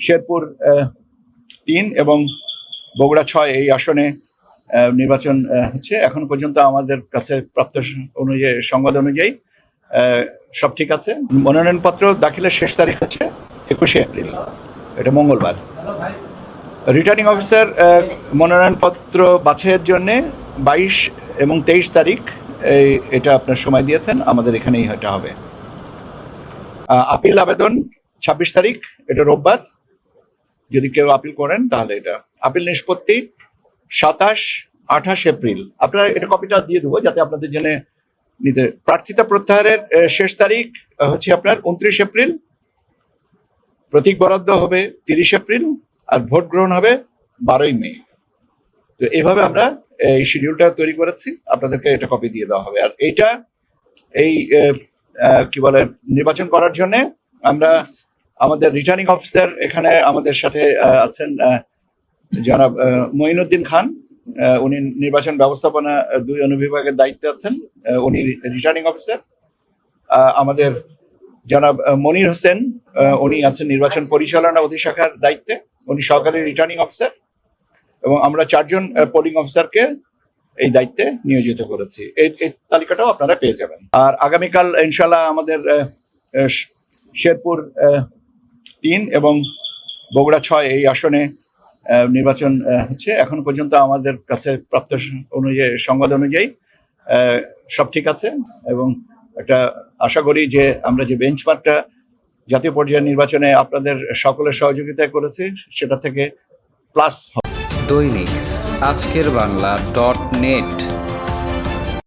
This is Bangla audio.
শেরপুর ৩ এবং বগুড়া ৬ এই আসনে নির্বাচন হচ্ছে। এখন পর্যন্ত আমাদের কাছে প্রাপ্ত অনুযায়ী সংবাদ অনুযায়ী সব ঠিক আছে। মনোনয়নপত্র দাখিলের শেষ তারিখ হচ্ছে ২১শে এপ্রিল, এটা মঙ্গলবার। রিটার্নিং অফিসার মনোনয়নপত্র বাছাইয়ের জন্য ২২ এবং ২৩ তারিখ এটা আপনার সময় দিয়েছেন, আমাদের এখানেই এটা হবে। আপিল আবেদন ২৬ তারিখ, এটা রোববার, যদি কেউ আপিল করেন তাহলে এটা। আপিল নিষ্পত্তি ২৭-২৮ এপ্রিল। আপনারা এটা কপিটা দিয়ে দেবো যাতে আপনাদের জন্য নিতে। প্রার্থিতা প্রত্যাহারের শেষ তারিখ হচ্ছে আপনার ২৯ এপ্রিল, প্রতীক বরাদ্দ হবে ৩০ এপ্রিল, আর ভোট গ্রহণ হবে ১২ই মে। তো এইভাবে আমরা এই শিডিউলটা তৈরি করেছি, আপনাদেরকে এটা কপি দিয়ে দেওয়া হবে। আর এইটা এই কি বলে নির্বাচন করার জন্য আমরা আমাদের রিটার্নিং অফিসার এখানে আমাদের সাথে আছেন জনাব মঈনুদ্দিন খান, উনি নির্বাচন ব্যবস্থাপনা ২ অনুবিভাগের দায়িত্বে আছেন, উনি রিটার্নিং অফিসার। আমাদের জনাব মনির হোসেন, উনি আছেন নির্বাচন পরিচালনা অধিশাখার দায়িত্বে, উনি সহকারী রিটার্নিং অফিসার। এবং আমরা ৪ জন পোলিং অফিসারকে এই দায়িত্বে নিয়োজিত করেছি। এই তালিকাটাও আপনারা পেয়ে যাবেন। আর আগামীকাল ইনশাল্লাহ আমাদের শেরপুর ৩ এবং বগুড়া ৬ এই আসনে নির্বাচন হচ্ছে। এখন পর্যন্ত আমাদের কাছে প্রাপ্ত অনুযায়ী সংবাদ অনুযায়ী সব ঠিক আছে এবং একটা আশা করি যে আমরা যে বেঞ্চমার্কটা জাতীয় পর্যায়ের নির্বাচনে আপনাদের সকলের সহযোগিতায় করেছি সেটা থেকে প্লাস হবে। দৈনিক আজকের বাংলা .net